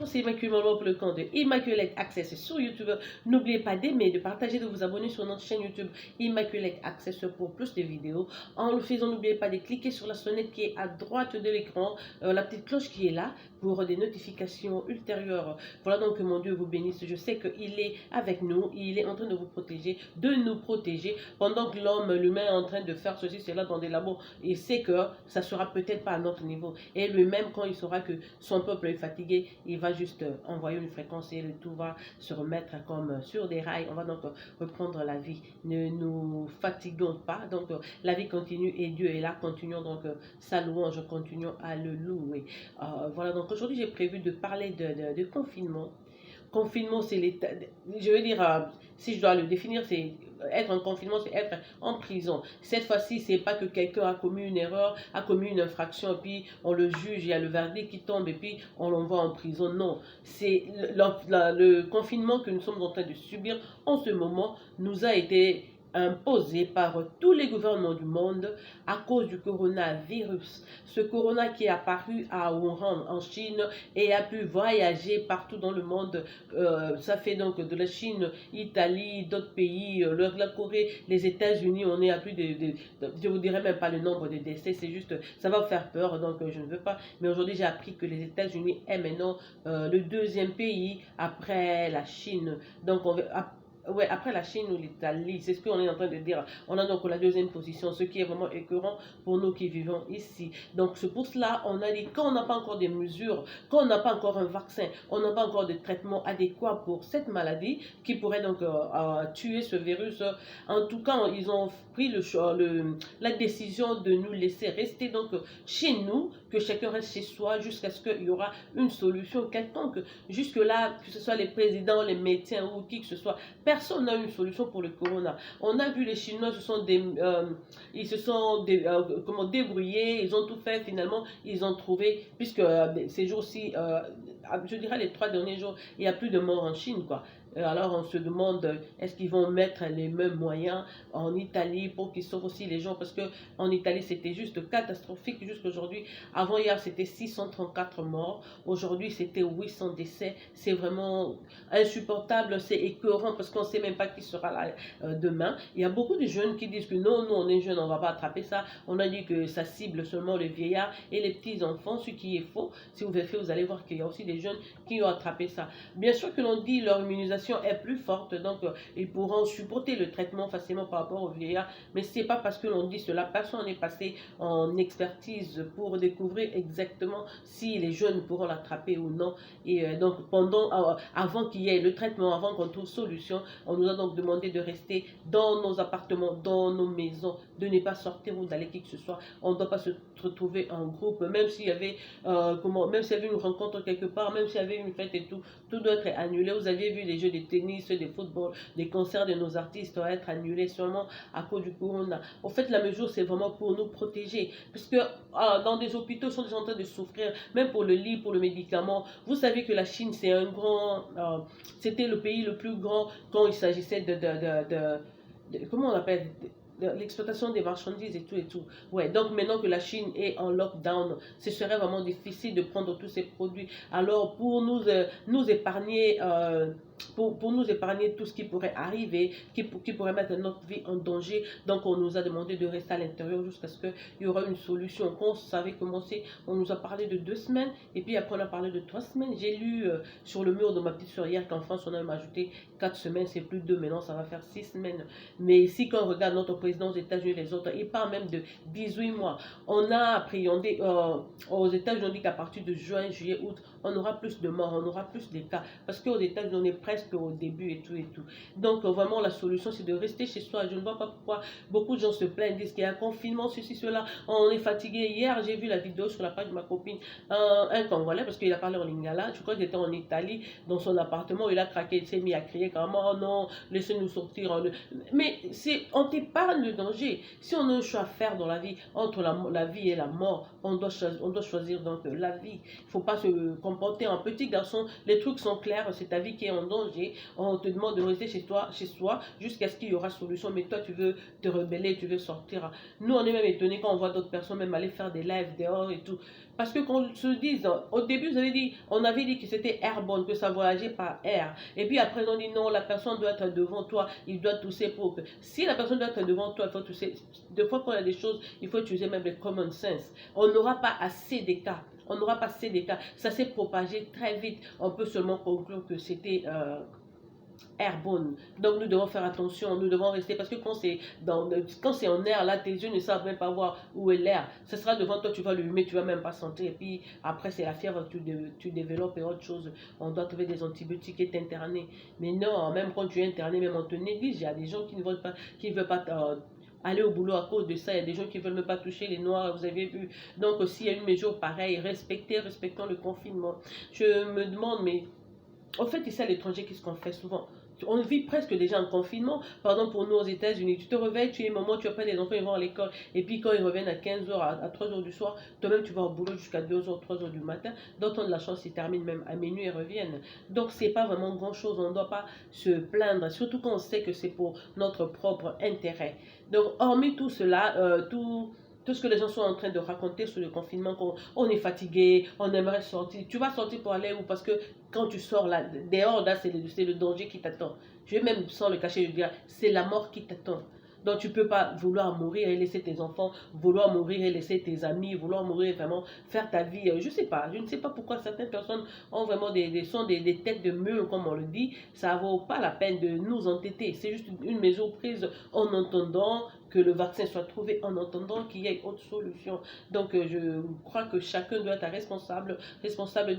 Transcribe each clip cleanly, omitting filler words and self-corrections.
C'est Immaculée pour le compte de Immaculate Access sur YouTube. N'oubliez pas d'aimer, de partager, de vous abonner sur notre chaîne YouTube Immaculate Access pour plus de vidéos. En le faisant, n'oubliez pas de cliquer sur la sonnette qui est à droite de l'écran, la petite cloche qui est là pour des notifications ultérieures. Voilà donc que mon Dieu vous bénisse. Je sais qu'il est avec nous, il est en train de vous protéger, de nous protéger, pendant que l'humain est en train de faire ceci, cela dans des labos. Il sait que ça sera peut-être pas à notre niveau. Et lui-même, quand il saura que son peuple est fatigué, il va juste envoyer une fréquence et tout va se remettre comme sur des rails. On va donc reprendre la vie. Ne nous fatiguons pas. Donc la vie continue et Dieu est là. Continuons donc sa louange, continuons à le louer. Voilà, donc aujourd'hui j'ai prévu de parler de confinement. Confinement, c'est l'état. Je veux dire, si je dois le définir, c'est être en confinement, c'est être en prison. Cette fois-ci, c'est pas que quelqu'un a commis une erreur, a commis une infraction, et puis on le juge, il y a le verdict qui tombe, et puis on l'envoie en prison. Non, c'est le confinement que nous sommes en train de subir en ce moment nous a été imposé par tous les gouvernements du monde à cause du coronavirus. Ce corona qui est apparu à Wuhan en Chine et a pu voyager partout dans le monde. Ça fait donc de la Chine, Italie, d'autres pays, la Corée, les États-Unis. On est à plus je vous dirais même pas le nombre de décès, c'est juste, ça va vous faire peur, donc je ne veux pas. Mais aujourd'hui, j'ai appris que les États-Unis est maintenant le deuxième pays après la Chine. Donc ouais, après la Chine ou l'Italie, c'est ce qu'on est en train de dire. On a donc la deuxième position, ce qui est vraiment écœurant pour nous qui vivons ici. Donc c'est pour cela, on a dit, quand on n'a pas encore des mesures, quand on n'a pas encore un vaccin, on n'a pas encore de traitement adéquat pour cette maladie qui pourrait donc tuer ce virus. En tout cas, ils ont pris la décision de nous laisser rester donc chez nous, que chacun reste chez soi jusqu'à ce qu'il y aura une solution quelconque. Jusque-là, que ce soit les présidents, les médecins ou qui que ce soit, personne n'a une solution pour le corona. On a vu les Chinois ils se sont débrouillés, ils ont tout fait finalement, ils ont trouvé, puisque ces jours-ci, je dirais les 3 derniers jours, il n'y a plus de morts en Chine, quoi. Alors on se demande, est-ce qu'ils vont mettre les mêmes moyens en Italie pour qu'ils sauvent aussi les gens, parce que en Italie c'était juste catastrophique jusqu'aujourd'hui. Avant hier c'était 634 morts, aujourd'hui c'était 800 décès. C'est vraiment insupportable, c'est écœurant parce qu'on ne sait même pas qui sera là demain. Il y a beaucoup de jeunes qui disent que non, nous on est jeunes, on ne va pas attraper ça. On a dit que ça cible seulement les vieillards et les petits enfants, ce qui est faux. Si vous vérifiez, vous allez voir qu'il y a aussi des jeunes qui ont attrapé ça. Bien sûr que l'on dit leur immunisation est plus forte, donc ils pourront supporter le traitement facilement par rapport aux vieillards, mais c'est pas parce que l'on dit cela, personne n'est passé en expertise pour découvrir exactement si les jeunes pourront l'attraper ou non. Et donc avant qu'il y ait le traitement, avant qu'on trouve solution, on nous a donc demandé de rester dans nos appartements, dans nos maisons, de ne pas sortir ou d'aller qui que ce soit. On ne doit pas se retrouver en groupe, même s'il y avait même s'il y avait une rencontre quelque part, même s'il y avait une fête et tout doit être annulé. Vous aviez vu les jeux de tennis, de football, les concerts de nos artistes doivent être annulés seulement à cause du corona. En fait, la mesure, c'est vraiment pour nous protéger. Puisque dans des hôpitaux, ils sont en train de souffrir, même pour le lit, pour le médicament. Vous savez que la Chine, c'est c'était le pays le plus grand quand il s'agissait comment on appelle, l'exploitation des marchandises et tout et tout. Ouais, donc maintenant que la Chine est en lockdown, ce serait vraiment difficile de prendre tous ces produits. Alors pour nous épargner, pour nous épargner tout ce qui pourrait arriver, qui pourrait mettre notre vie en danger, donc on nous a demandé de rester à l'intérieur jusqu'à ce qu'il y aura une solution. Quand ça avait commencé, on nous a parlé de 2 semaines, et puis après on a parlé de 3 semaines. J'ai lu sur le mur de ma petite soeur hier qu'en France on a même ajouté 4 semaines, c'est plus 2, maintenant ça va faire 6 semaines. Mais ici quand on regarde notre président aux États-Unis, les autres, ils parlent même de 18 mois. On a appréhendé, aux États-Unis, on dit qu'à partir de juin, juillet, août, on aura plus de morts, on aura plus de cas. Parce qu'aux États-Unis, on est presque au début et tout et tout. Donc vraiment, la solution, c'est de rester chez soi. Je ne vois pas pourquoi beaucoup de gens se plaignent, disent qu'il y a un confinement, ceci, cela. On est fatigué. Hier, j'ai vu la vidéo sur la page de ma copine, un Congolais, parce qu'il a parlé en lingala. Je crois qu'il était en Italie, dans son appartement. Il a craqué, il s'est mis à crier comme oh non, laissez-nous sortir. Mais on t'épargne le danger. Si on a un choix à faire dans la vie, entre la vie et la mort, on doit choisir donc la vie. Il ne faut pas se comporter en petit garçon, les trucs sont clairs, c'est ta vie qui est en danger, on te demande de rester chez soi, jusqu'à ce qu'il y aura solution, mais toi tu veux te rebeller, tu veux sortir. Nous on est même étonnés quand on voit d'autres personnes même aller faire des lives dehors et tout, parce que qu'on se dise, au début on avait dit que c'était airborne, que ça voyageait par air, et puis après on dit non, la personne doit être devant toi, il doit tousser pour que, si la personne doit être devant toi, il faut tousser, des fois quand il y a des choses, il faut utiliser même le common sense, on n'aura pas assez de cas. On n'aura pas assez de cas. Ça s'est propagé très vite. On peut seulement conclure que c'était airborne. Donc nous devons faire attention, nous devons rester, parce que quand c'est en air, là, tes yeux ne savent même pas voir où est l'air. Ce sera devant toi, tu vas l'humer, tu vas même pas sentir. Et puis après, c'est la fièvre, tu développes et autre chose. On doit trouver des antibiotiques et t'interner. Mais non, même quand tu es interné, même on te néglige. Il y a des gens qui ne veulent pas, aller au boulot à cause de ça. Il y a des gens qui ne veulent même pas toucher les noirs, vous avez vu. Donc s'il y a une mesure pareille, respectons le confinement. Je me demande, mais en fait, c'est ça l'étranger, qu'est-ce qu'on fait souvent? On vit presque déjà en confinement. Par exemple, pour nous aux États-Unis, tu te réveilles, tu es maman, tu appelles les enfants, ils vont à l'école. Et puis quand ils reviennent à 15h, à 3h du soir, toi-même tu vas au boulot jusqu'à 2h, 3h du matin. D'autres ont de la chance, ils terminent même à minuit et reviennent. Donc c'est pas vraiment grand-chose, on ne doit pas se plaindre, surtout quand on sait que c'est pour notre propre intérêt. Donc hormis tout cela, tout ce que les gens sont en train de raconter sur le confinement, qu'on est fatigué, on aimerait sortir. Tu vas sortir pour aller où? Parce que quand tu sors là, dehors, là, c'est le danger qui t'attend. Je vais même sans le cacher, je dire, c'est la mort qui t'attend. Donc tu ne peux pas vouloir mourir et laisser tes enfants, vouloir mourir et laisser tes amis, vouloir mourir et vraiment faire ta vie. Je sais pas, je ne sais pas pourquoi certaines personnes ont vraiment des têtes de mule, comme on le dit. Ça ne vaut pas la peine de nous entêter. C'est juste une mesure prise en entendant que le vaccin soit trouvé, en entendant qu'il y ait autre solution. Donc je crois que chacun doit être responsable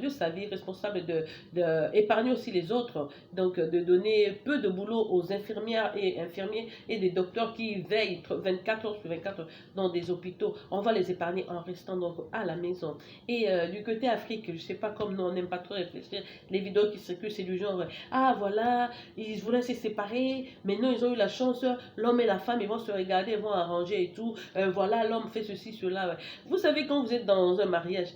de sa vie, responsable d'épargner aussi les autres. Donc de donner peu de boulot aux infirmières et infirmiers et des docteurs qui veillent 24 heures sur 24 dans des hôpitaux. On va les épargner en restant donc à la maison. Et du côté Afrique, je ne sais pas, comme nous on n'aime pas trop réfléchir, les vidéos qui circulent, c'est du genre, ah voilà, ils voulaient se séparer, maintenant ils ont eu la chance, l'homme et la femme, ils vont se regarder, ils vont arranger et tout, voilà, l'homme fait ceci, cela. Vous savez, quand vous êtes dans un mariage,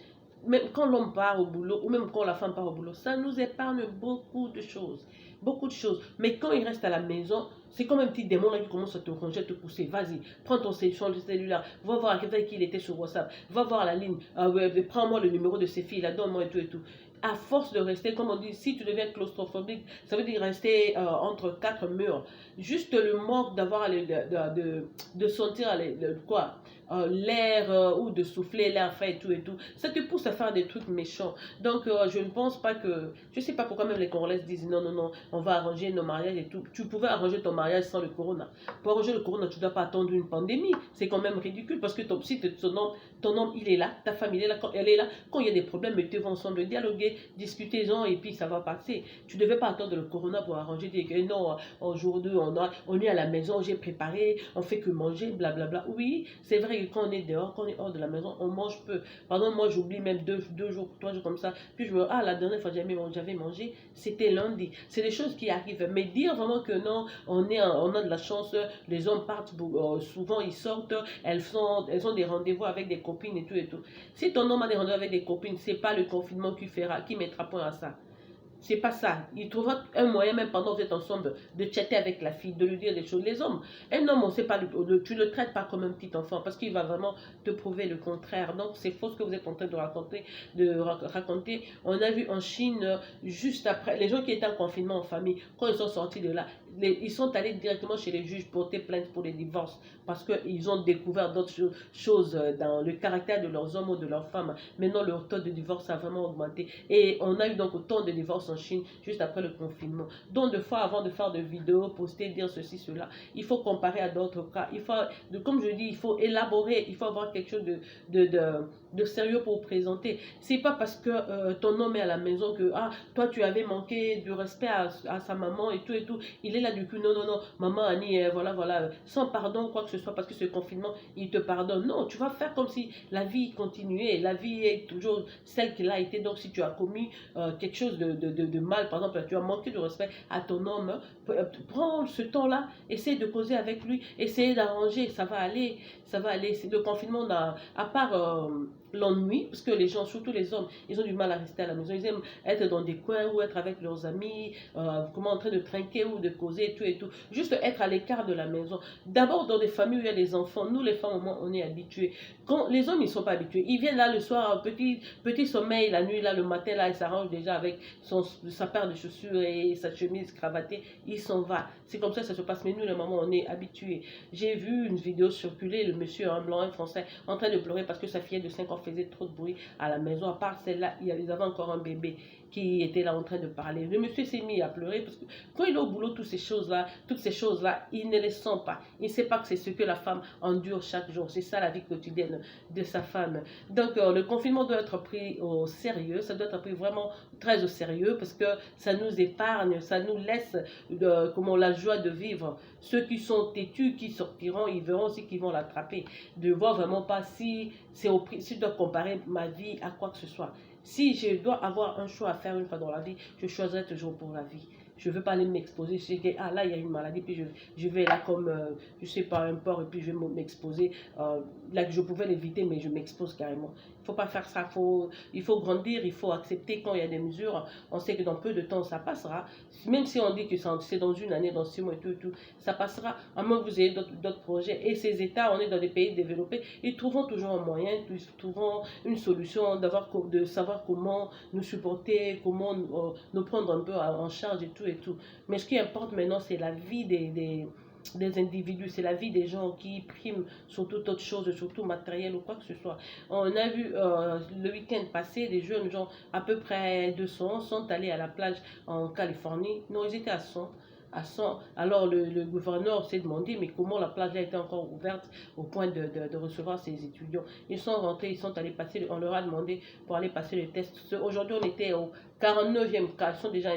même quand l'homme part au boulot, ou même quand la femme part au boulot, ça nous épargne beaucoup de choses. Beaucoup de choses. Mais quand il reste à la maison, c'est comme un petit démon là qui commence à te ranger, à te pousser. Vas-y, prends ton cellulaire, va voir avec qui il était sur WhatsApp, va voir la ligne, prends-moi le numéro de ces filles-là, donne-moi et tout et tout. À force de rester, comme on dit, si tu deviens claustrophobique, ça veut dire rester entre quatre murs. Juste le manque d'avoir de sentir quoi, l'air ou de souffler l'air frais et tout, ça te pousse à faire des trucs méchants. Donc je ne pense pas que, je sais pas pourquoi même les Congolais disent non, non, non, on va arranger nos mariages et tout. Tu pouvais arranger ton mariage sans le corona. Pour arranger le corona, tu ne dois pas attendre une pandémie. C'est quand même ridicule parce que si ton homme, il est là, ta famille est là, quand elle est là, quand il y a des problèmes, mettez-vous ensemble, dialoguer, discutez-en et puis ça va passer. Tu ne devais pas attendre le corona pour arranger, dire que non, aujourd'hui on est à la maison, j'ai préparé, on fait que manger, blablabla. Oui, c'est vrai que quand on est dehors, quand on est hors de la maison, on mange peu. Pardon, moi j'oublie même deux jours, 3 jours comme ça. Puis je me dis, ah, la dernière fois que j'avais mangé, c'était lundi. C'est des choses qui arrivent. Mais dire vraiment que non, on a de la chance, les hommes partent, souvent ils sortent, elles ont des rendez-vous avec des copines et tout et tout. Si ton homme a des rendez-vous avec des copines, c'est pas le confinement qui mettra point à ça. C'est pas ça. Il trouvera un moyen, même pendant que vous êtes ensemble, de chatter avec la fille, de lui dire des choses. Les hommes, un homme, on sait pas, tu le traites pas comme un petit enfant parce qu'il va vraiment te prouver le contraire. Donc, c'est faux ce que vous êtes en train de raconter. On a vu en Chine, juste après, les gens qui étaient en confinement en famille, quand ils sont sortis de là, ils sont allés directement chez les juges porter plainte pour les divorces parce qu'ils ont découvert d'autres choses dans le caractère de leurs hommes ou de leurs femmes. Maintenant, leur taux de divorce a vraiment augmenté. Et on a eu donc autant de divorces en Chine juste après le confinement. Donc, de fois, avant de faire des vidéos, poster, dire ceci, cela, il faut comparer à d'autres cas. Comme je dis, il faut élaborer, il faut avoir quelque chose de sérieux pour présenter. C'est pas parce que ton homme est à la maison que, ah, toi, tu avais manqué du respect à sa maman et tout et tout. Il est là du coup, non, non, non, maman Annie, voilà, sans pardon, quoi que ce soit, parce que ce confinement, il te pardonne. Non, tu vas faire comme si la vie continuait, la vie est toujours celle qu'elle a été. Donc, si tu as commis quelque chose de mal, par exemple, tu as manqué de respect à ton homme, prends ce temps-là, essaie de causer avec lui, essaie d'arranger, ça va aller. Le confinement, à part l'ennui, parce que les gens, surtout les hommes, ils ont du mal à rester à la maison. Ils aiment être dans des coins ou être avec leurs amis, comment en train de trinquer ou de causer et tout et tout. Juste être à l'écart de la maison. D'abord, dans des familles où il y a des enfants, nous les femmes, au moins, on est habitués. Quand les hommes, ils ne sont pas habitués. Ils viennent là le soir, petit sommeil, la nuit, là, le matin, là, ils s'arrangent déjà avec sa paire de chaussures et sa chemise cravatée. Il s'en va. C'est comme ça que ça se passe. Mais nous, les mamans, on est habitués. J'ai vu une vidéo circuler, le monsieur, un blanc, un français, en train de pleurer parce que sa fillette de 5 ans faisait trop de bruit à la maison. À part celle-là, ils avaient encore un bébé qui était là en train de parler. Le monsieur s'est mis à pleurer parce que quand il est au boulot, toutes ces choses-là, il ne les sent pas. Il ne sait pas que c'est ce que la femme endure chaque jour. C'est ça la vie quotidienne de sa femme. Donc le confinement doit être pris au sérieux, ça doit être pris vraiment très au sérieux parce que ça nous épargne, ça nous laisse comment, la joie de vivre. Ceux qui sont têtus, qui sortiront, ils verront aussi qu'ils vont l'attraper. De voir vraiment pas si je dois comparer ma vie à quoi que ce soit. Si je dois avoir un choix à faire une fois dans la vie, je choisirai toujours pour la vie. Je ne veux pas aller m'exposer. Je sais que ah, là, il y a une maladie, puis je vais là comme, je ne sais pas, un porc, et puis je vais m'exposer. Là, je pouvais l'éviter, mais je m'expose carrément. Il ne faut pas faire ça. Il faut grandir, il faut accepter quand il y a des mesures. On sait que dans peu de temps, ça passera. Même si on dit que c'est dans une année, dans 6 mois et tout, ça passera. À moins que vous ayez d'autres projets. Et ces États, on est dans des pays développés, ils trouveront toujours un moyen, ils trouveront une solution de savoir comment nous supporter, comment nous prendre un peu en charge et tout et tout. Mais ce qui importe maintenant, c'est la vie des individus, c'est la vie des gens qui priment sur toute autre chose, surtout matériel ou quoi que ce soit. On a vu le week-end passé, des jeunes gens, à peu près 200, sont allés à la plage en Californie. Non, ils étaient à 100. Alors le gouverneur s'est demandé mais comment la plage a été encore ouverte au point de recevoir ces étudiants. Ils sont rentrés, ils sont allés passer, on leur a demandé pour aller passer le test. Aujourd'hui on était au 49e cas, ils sont déjà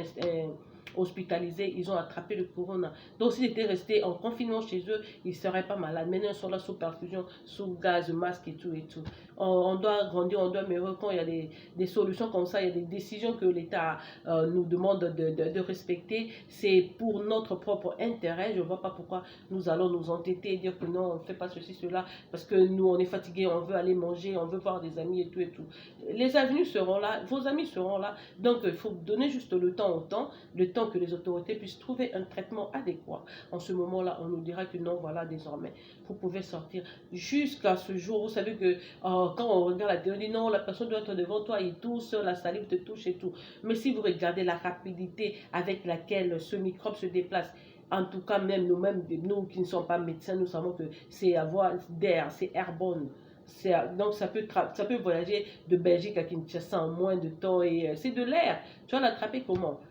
hospitalisés, ils ont attrapé le corona. Donc s'ils étaient restés en confinement chez eux, ils ne seraient pas malades. Maintenant ils sont là sous perfusion, sous gaz, masque et tout et tout. On doit grandir, on doit améliorer quand il y a des solutions comme ça, il y a des décisions que l'État nous demande de respecter. C'est pour notre propre intérêt. Je ne vois pas pourquoi nous allons nous entêter et dire que non, on ne fait pas ceci, cela, parce que nous on est fatigués, on veut aller manger, on veut voir des amis et tout et tout. Les avenues seront là, vos amis seront là. Donc il faut donner juste le temps au temps, le temps que les autorités puissent trouver un traitement adéquat. En ce moment-là, on nous dira que non, voilà, désormais, vous pouvez sortir. Jusqu'à ce jour, vous savez que quand on regarde la télé, on dit non, la personne doit être devant toi, il tousse, la salive te touche et tout. Mais si vous regardez la rapidité avec laquelle ce microbe se déplace, en tout cas, même nous qui ne sommes pas médecins, nous savons que c'est avoir d'air, c'est airborne. Donc ça peut voyager de Belgique à Kinshasa en moins de temps et c'est de l'air. Tu vas l'attraper comment?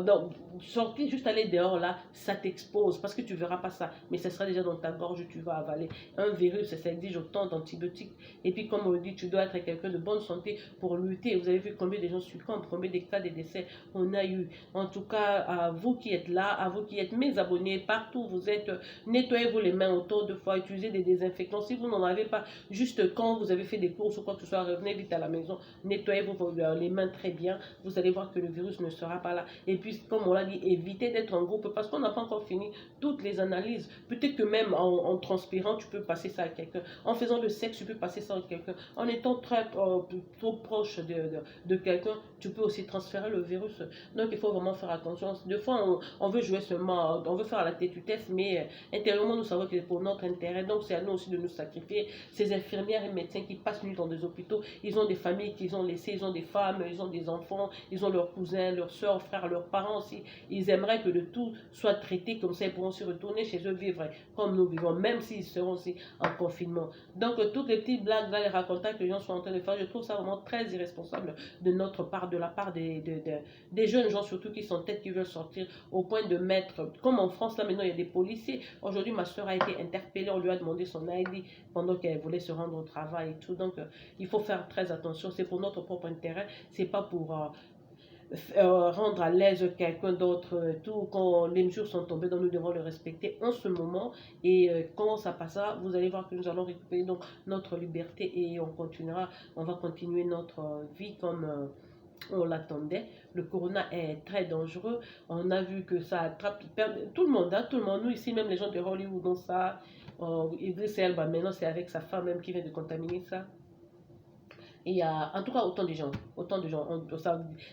Donc, sortir, juste aller dehors là, ça t'expose parce que tu ne verras pas ça, mais ça sera déjà dans ta gorge, tu vas avaler. Un virus, ça exige autant d'antibiotiques. Et puis, comme on le dit, tu dois être quelqu'un de bonne santé pour lutter. Vous avez vu combien de gens succombent, combien de cas de décès on a eu. En tout cas, à vous qui êtes là, à vous qui êtes mes abonnés, partout où vous êtes, nettoyez-vous les mains autant de fois, utilisez des désinfectants. Si vous n'en avez pas, juste quand vous avez fait des courses ou quoi que ce soit, revenez vite à la maison, nettoyez-vous les mains très bien. Vous allez voir que le virus ne sera pas là. Et puis, comme on l'a dit, évitez d'être en groupe parce qu'on n'a pas encore fini toutes les analyses. Peut-être que même en transpirant, tu peux passer ça à quelqu'un. En faisant le sexe, tu peux passer ça à quelqu'un. En étant trop proche de quelqu'un, tu peux aussi transférer le virus. Donc, il faut vraiment faire attention. Des fois, on veut jouer seulement, on veut faire la tête-tête, mais intérieurement, nous savons que c'est pour notre intérêt. Donc, c'est à nous aussi de nous sacrifier. Ces infirmières et médecins qui passent nuit dans des hôpitaux, ils ont des familles qu'ils ont laissées, ils ont des femmes, ils ont des enfants, ils ont leurs cousins, leurs soeurs, frères, leurs parents aussi. Ils aimeraient que le tout soit traité comme ça, ils pourront se retourner chez eux vivre comme nous vivons, même s'ils seront aussi en confinement. Donc, toutes les petites blagues, là, les racontages que les gens sont en train de faire, je trouve ça vraiment très irresponsable de notre part, de la part des jeunes gens, surtout qui sont têtes qui veulent sortir au point de mettre, comme en France, là maintenant, il y a des policiers. Aujourd'hui, ma soeur a été interpellée, on lui a demandé son ID pendant qu'elle voulait se rendre au travail et tout. Donc, il faut faire très attention. C'est pour notre propre intérêt, c'est pas pour rendre à l'aise quelqu'un d'autre, tout, quand les mesures sont tombées, donc nous devons le respecter en ce moment. Et quand ça passera, vous allez voir que nous allons récupérer donc notre liberté et on va continuer notre vie comme on l'attendait. Le corona est très dangereux. On a vu que ça attrape tout le monde, hein, tout le monde. Nous ici, même les gens de Hollywood, ont ça. Idriss Elba, maintenant c'est avec sa femme même qui vient de contaminer ça. Et il y a, en tout cas, autant de gens,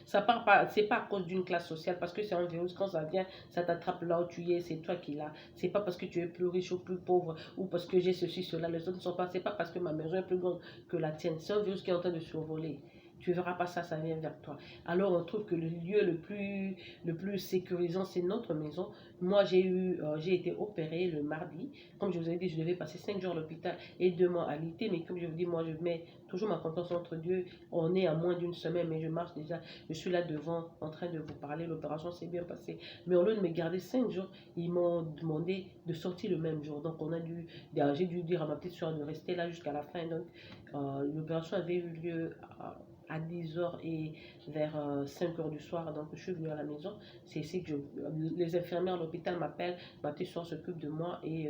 ça part pas, c'est pas à cause d'une classe sociale, parce que c'est un virus, quand ça vient, ça t'attrape là où tu es, c'est toi qui l'as. C'est pas parce que tu es plus riche ou plus pauvre, ou parce que j'ai ceci, cela, les autres ne sont pas, c'est pas parce que ma maison est plus grande que la tienne. C'est un virus qui est en train de survoler. Tu verras pas ça, ça vient vers toi. Alors on trouve que le lieu le plus sécurisant, c'est notre maison. Moi, j'ai été opérée le mardi. Comme je vous ai dit, je devais passer 5 jours à l'hôpital et 2 mois à l'IT. Mais comme je vous dis, moi, je mets toujours ma confiance entre Dieu. On est à moins d'une semaine, mais je marche déjà. Je suis là devant, en train de vous parler. L'opération s'est bien passée. Mais au lieu de me garder 5 jours, ils m'ont demandé de sortir le même jour. Donc, j'ai dû dire à ma petite soeur de rester là jusqu'à la fin. Donc, l'opération avait eu lieu à 10 heures et vers 5 heures du soir. Donc, je suis venue à la maison. C'est ici que les infirmières à l'hôpital m'appellent. Ma petite soeur s'occupe de moi et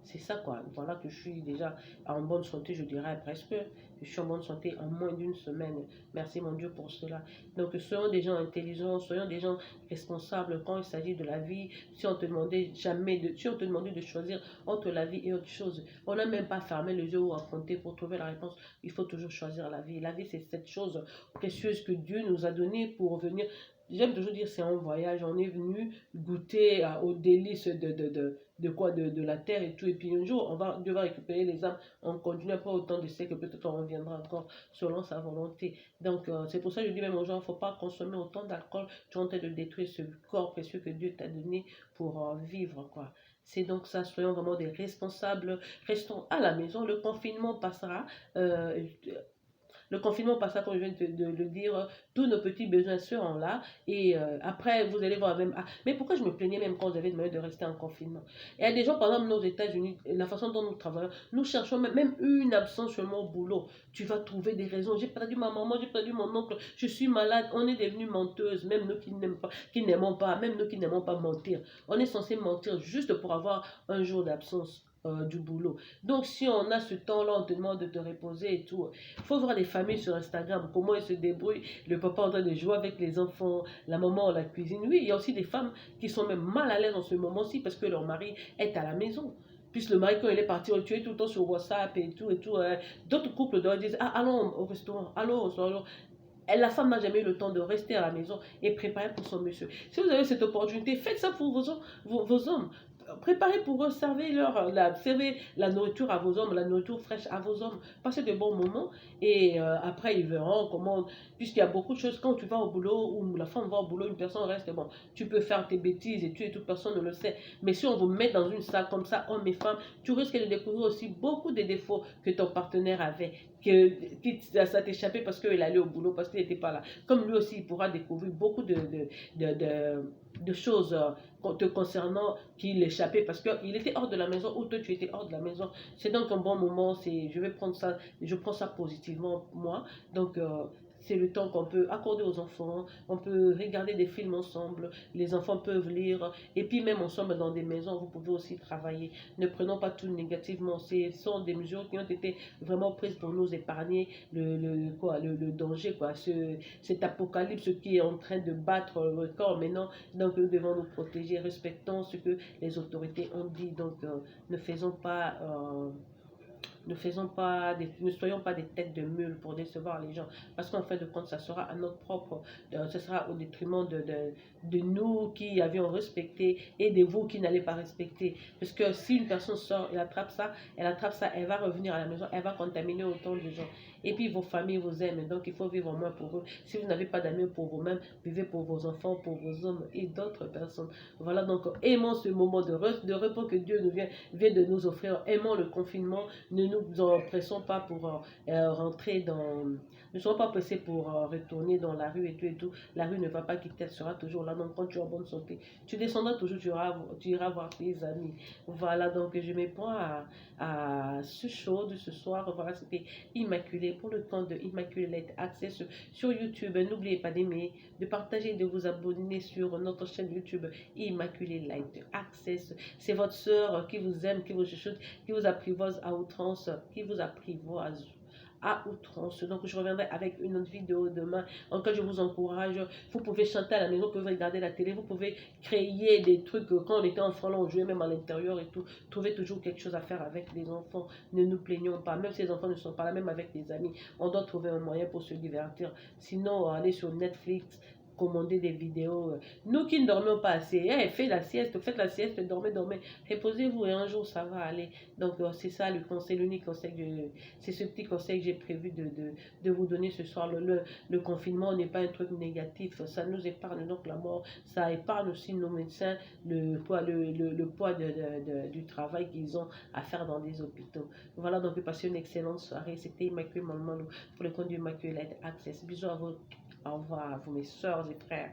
c'est ça quoi. Voilà que je suis déjà en bonne santé, je dirais presque. Je suis en bonne santé en moins d'une semaine. Merci mon Dieu pour cela. Donc, soyons des gens intelligents, soyons des gens responsables quand il s'agit de la vie. Si on te demandait de choisir entre la vie et autre chose, on n'a même pas fermé les yeux ou affronté pour trouver la réponse. Il faut toujours choisir la vie. La vie, c'est cette chose précieuse que Dieu nous a donnée pour venir. J'aime toujours dire c'est un voyage. On est venu goûter aux délices de la terre et tout. Et puis un jour, Dieu va récupérer les âmes. On continue pas autant de siècles. Peut-être on reviendra encore selon sa volonté. Donc, c'est pour ça que je dis même aux gens, il ne faut pas consommer autant d'alcool. Tu es en train de détruire ce corps précieux que Dieu t'a donné pour vivre, quoi. C'est donc ça, soyons vraiment des responsables. Restons à la maison. Le confinement passera. Euh, le confinement passera, comme je viens de le dire, tous nos petits besoins seront là. Et après, vous allez voir même. Ah, mais pourquoi je me plaignais même quand j'avais demandé de rester en confinement? Il y a des gens, par exemple, nos États-Unis, la façon dont nous travaillons, nous cherchons même une absence seulement au boulot. Tu vas trouver des raisons. J'ai perdu ma maman, j'ai perdu mon oncle, je suis malade. On est devenus menteuses, même nous qui n'aimons pas, même nous qui n'aimons pas mentir. On est censé mentir juste pour avoir un jour d'absence. Du boulot. Donc, si on a ce temps-là, on te demande de te reposer et tout. Il faut voir les familles sur Instagram, comment ils se débrouillent. Le papa en train de jouer avec les enfants, la maman à la cuisine. Oui, il y a aussi des femmes qui sont même mal à l'aise en ce moment-ci parce que leur mari est à la maison. Puis le mari, quand il est parti, tu es tout le temps sur WhatsApp et tout et tout. D'autres couples disent, ah, allons au restaurant, allons au restaurant. Et la femme n'a jamais eu le temps de rester à la maison et préparer pour son monsieur. Si vous avez cette opportunité, faites ça pour vos hommes. Préparez pour eux, servez la nourriture à vos hommes, la nourriture fraîche à vos hommes. Passez de bons moments et après ils verront comment, puisqu'il y a beaucoup de choses, quand tu vas au boulot ou la femme va au boulot, une personne reste, bon, tu peux faire tes bêtises et toute personne ne le sait. Mais si on vous met dans une salle comme ça, hommes et femmes, tu risques de découvrir aussi beaucoup de défauts que ton partenaire avait, ça t'échappait parce qu'il allait au boulot, parce qu'il n'était pas là. Comme lui aussi, il pourra découvrir beaucoup de choses te concernant qu'il échappait parce qu'il était hors de la maison ou toi tu étais hors de la maison. C'est donc un bon moment, je prends ça positivement moi. Donc c'est le temps qu'on peut accorder aux enfants, on peut regarder des films ensemble, les enfants peuvent lire, et puis même ensemble dans des maisons, vous pouvez aussi travailler. Ne prenons pas tout négativement, ce sont des mesures qui ont été vraiment prises pour nous épargner le danger, quoi, cet apocalypse qui est en train de battre le corps maintenant. Donc nous devons nous protéger, respectons ce que les autorités ont dit. Donc ne faisons pas ne soyons pas des têtes de mule pour décevoir les gens. Parce qu'en fin de compte, ça sera à notre propre, ce sera au détriment de nous qui avions respecté et de vous qui n'allez pas respecter. Parce que si une personne sort, elle attrape ça, elle va revenir à la maison, elle va contaminer autant de gens. Et puis vos familles vous aiment, donc il faut vivre au moins pour eux. Si vous n'avez pas d'amis pour vous-même, vivez pour vos enfants, pour vos hommes et d'autres personnes. Voilà, donc aimons ce moment de repos que Dieu vient de nous offrir. Aimons le confinement. Ne nous empressons pas pour rentrer dans... Ne soyons pas pressés pour retourner dans la rue et tout et tout. La rue ne va pas quitter, elle sera toujours là. Donc quand tu es en bonne santé, tu descendras toujours, tu iras voir tes amis. Voilà, donc je me prends à ce show de ce soir. Voilà, c'était Immaculée pour le temps de Immaculate Access sur YouTube. N'oubliez pas d'aimer, de partager, de vous abonner sur notre chaîne YouTube Immaculée Light Access. C'est votre soeur qui vous aime, qui vous chuchote, qui vous apprivoise à outrance, qui vous apprivoise à outrance. Donc, je reviendrai avec une autre vidéo demain en laquelle je vous encourage. Vous pouvez chanter à la maison, vous pouvez regarder la télé, vous pouvez créer des trucs. Quand on était enfant, là, on jouait même à l'intérieur et tout. Trouver toujours quelque chose à faire avec les enfants. Ne nous plaignons pas. Même si les enfants ne sont pas là, même avec des amis, on doit trouver un moyen pour se divertir. Sinon, aller sur Netflix, commander des vidéos. Nous qui ne dormons pas assez, hey, faites la sieste, dormez, dormez, reposez-vous et un jour ça va aller. Donc c'est ça le conseil, l'unique conseil, c'est ce petit conseil que j'ai prévu de vous donner ce soir. Le confinement n'est pas un truc négatif, ça nous épargne donc la mort, ça épargne aussi nos médecins le poids, le poids du travail qu'ils ont à faire dans des hôpitaux. Voilà, donc passez une excellente soirée. C'était Immaculée Maman pour le compte du Immaculate Access. Bisous à vous. Au revoir à vous, mes soeurs et frères.